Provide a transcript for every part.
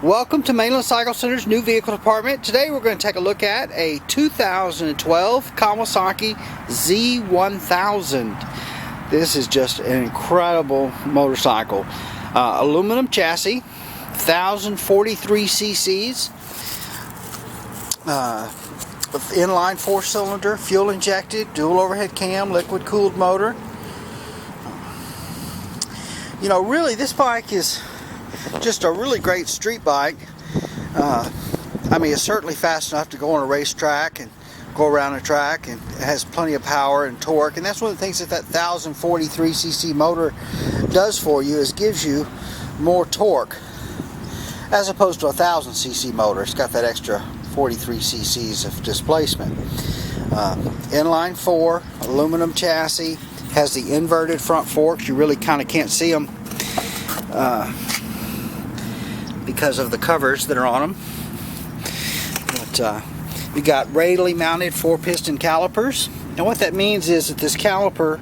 Welcome to Mainland Cycle Center's new vehicle department. Today we're going to take a look at a 2012 Kawasaki Z1000. This is just an incredible motorcycle. Aluminum chassis, 1043 cc's, inline 4-cylinder, fuel injected, dual overhead cam, liquid cooled motor. You know, really this bike is just a really great street bike. I mean, it's certainly fast enough to go on a racetrack and go around a track, and it has plenty of power and torque, and that's one of the things that 1043 cc motor does for you, is gives you more torque as opposed to a 1000 cc motor. It's got that extra 43 cc's of displacement. Inline 4, aluminum chassis, has the inverted front forks. You really kind of can't see them because of the covers that are on them. But we got radially mounted 4-piston calipers, and what that means is that this caliper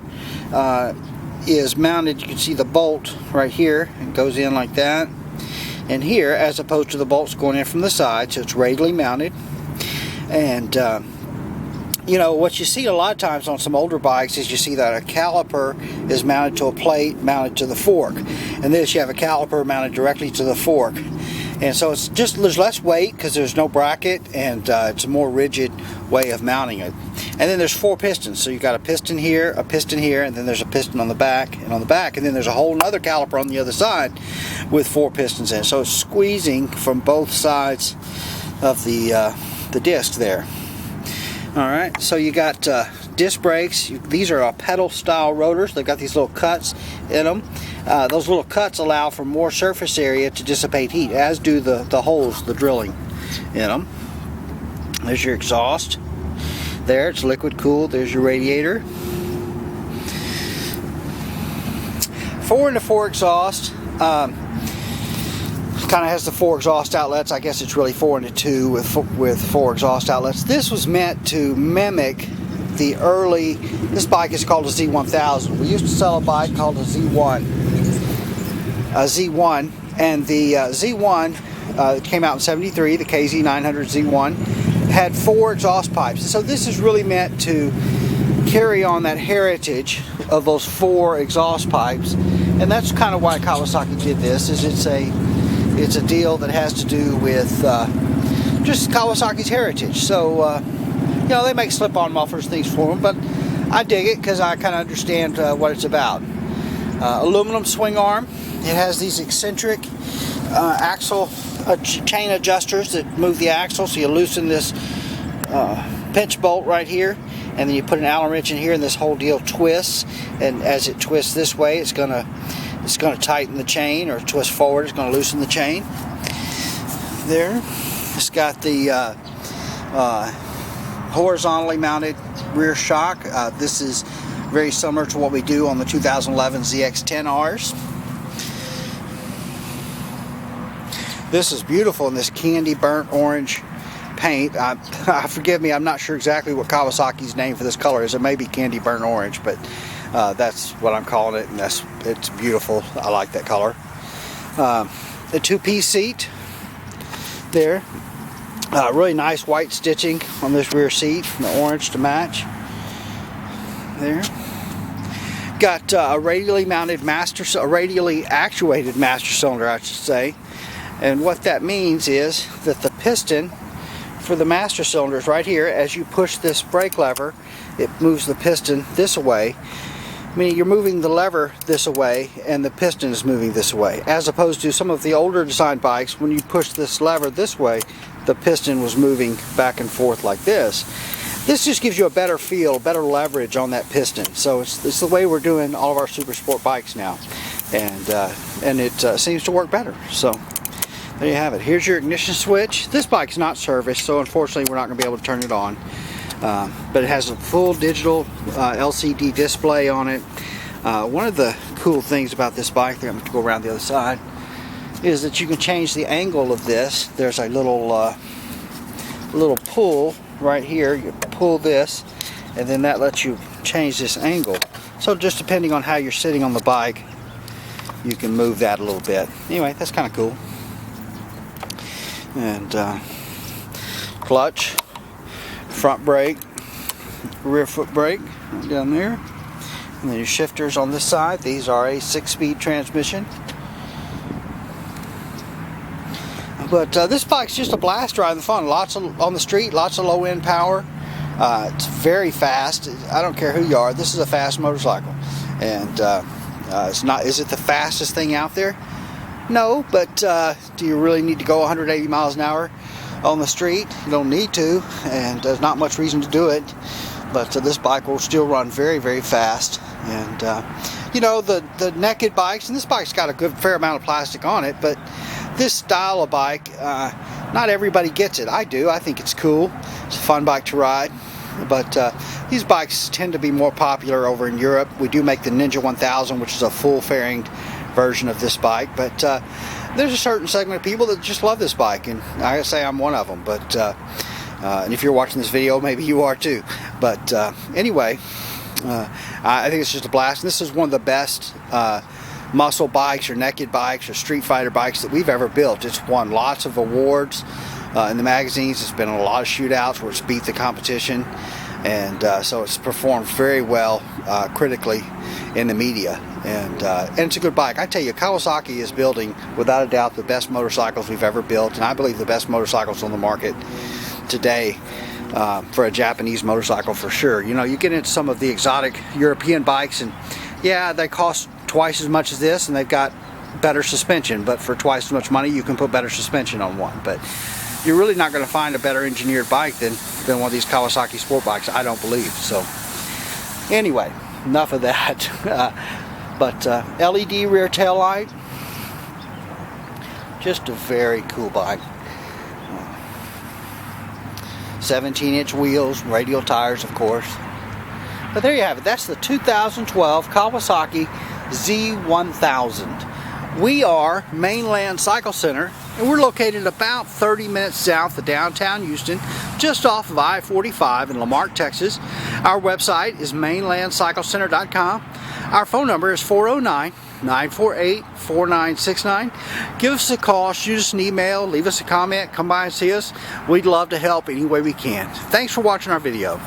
is mounted. You can see the bolt right here, it goes in like that, and here, as opposed to the bolts going in from the side, so it's radially mounted. And you know, what you see a lot of times on some older bikes is you see that a caliper is mounted to a plate mounted to the fork, and this you have a caliper mounted directly to the fork, and so it's just, there's less weight because there's no bracket, and it's a more rigid way of mounting it. And then there's 4 pistons, so you've got a piston here, and then there's a piston on the back, and then there's a whole other caliper on the other side with 4 pistons in it, so it's squeezing from both sides of the disc there. Alright, so you got disc brakes. These are pedal style rotors. They've got these little cuts in them. Those little cuts allow for more surface area to dissipate heat, as do the holes, the drilling in them. There's your exhaust. There, it's liquid cooled. There's your radiator. 4-into-4 exhaust. Kind of has the 4 exhaust outlets. I guess it's really 4-into-2 with 4 exhaust outlets. This was meant to mimic the early, this bike is called a Z1000. We used to sell a bike called a Z1, and the Z1 came out in '73, the KZ900 Z1, had 4 exhaust pipes. So this is really meant to carry on that heritage of those 4 exhaust pipes, and that's kind of why Kawasaki did this. Is it's a deal that has to do with just Kawasaki's heritage. So you know, they make slip-on mufflers, things for them, but I dig it because I kind of understand what it's about. Aluminum swing arm. It has these eccentric axle chain adjusters that move the axle, so you loosen this pinch bolt right here, and then you put an Allen wrench in here, and this whole deal twists, and as it twists this way, it's going to tighten the chain, or twist forward, it's going to loosen the chain. There. It's got the horizontally mounted rear shock. This is very similar to what we do on the 2011 ZX10Rs. This is beautiful in this candy burnt orange paint. Forgive me, I'm not sure exactly what Kawasaki's name for this color is. It may be candy burnt orange, but that's what I'm calling it, and it's beautiful. I like that color. A 2-piece seat there. Really nice white stitching on this rear seat, from the orange to match. There. Got a radially actuated master cylinder, I should say. And what that means is that the piston for the master cylinder is right here. As you push this brake lever, it moves the piston this way. Meaning you're moving the lever this way and the piston is moving this way, as opposed to some of the older design bikes, when you push this lever this way, the piston was moving back and forth like this. This just gives you a better feel, better leverage on that piston. So it's the way we're doing all of our super sport bikes now, and it seems to work better. So there you have it. Here's your ignition switch. This bike's not serviced, so unfortunately we're not going to be able to turn it on. But it has a full digital LCD display on it. One of the cool things about this bike, I'm going to go around the other side, is that you can change the angle of this. There's a little pull right here. You pull this, and then that lets you change this angle. So just depending on how you're sitting on the bike, you can move that a little bit. Anyway, that's kind of cool. and clutch, front brake, rear foot brake down there, and then your shifters on this side. These are a 6-speed transmission. But this bike's just a blast driving fun. Lots of on the street, lots of low end power. It's very fast. I don't care who you are. This is a fast motorcycle, and it's not. Is it the fastest thing out there? No, but do you really need to go 180 miles an hour on the street? You don't need to, and there's not much reason to do it. But this bike will still run very, very fast. And you know, the naked bikes, and this bike's got a good fair amount of plastic on it, but this style of bike, not everybody gets it. I do. I think it's cool. It's a fun bike to ride. But these bikes tend to be more popular over in Europe. We do make the Ninja 1000, which is a full fairing version of this bike. But there's a certain segment of people that just love this bike, and I gotta say I'm one of them. But and if you're watching this video, maybe you are too. But anyway, I think it's just a blast. And this is one of the best muscle bikes or naked bikes or street fighter bikes that we've ever built. It's won lots of awards in the magazines. It's been in a lot of shootouts where it's beat the competition, and so it's performed very well critically in the media, and it's a good bike. I tell you, Kawasaki is building without a doubt the best motorcycles we've ever built, and I believe the best motorcycles on the market today for a Japanese motorcycle for sure. You know, you get into some of the exotic European bikes, and yeah, they cost twice as much as this, and they've got better suspension, but for twice as much money you can put better suspension on one. But you're really not going to find a better engineered bike than one of these Kawasaki sport bikes, I don't believe. So anyway, enough of that. But LED rear tail light, just a very cool bike. 17-inch wheels, radial tires, of course. But there you have it. That's the 2012 Kawasaki Z1000. We are Mainland Cycle Center, and we're located about 30 minutes south of downtown Houston, just off of I-45 in LaMarque, Texas. Our website is mainlandcyclecenter.com. Our phone number is 409-948-4969. Give us a call, shoot us an email, leave us a comment, come by and see us. We'd love to help any way we can. Thanks for watching our video.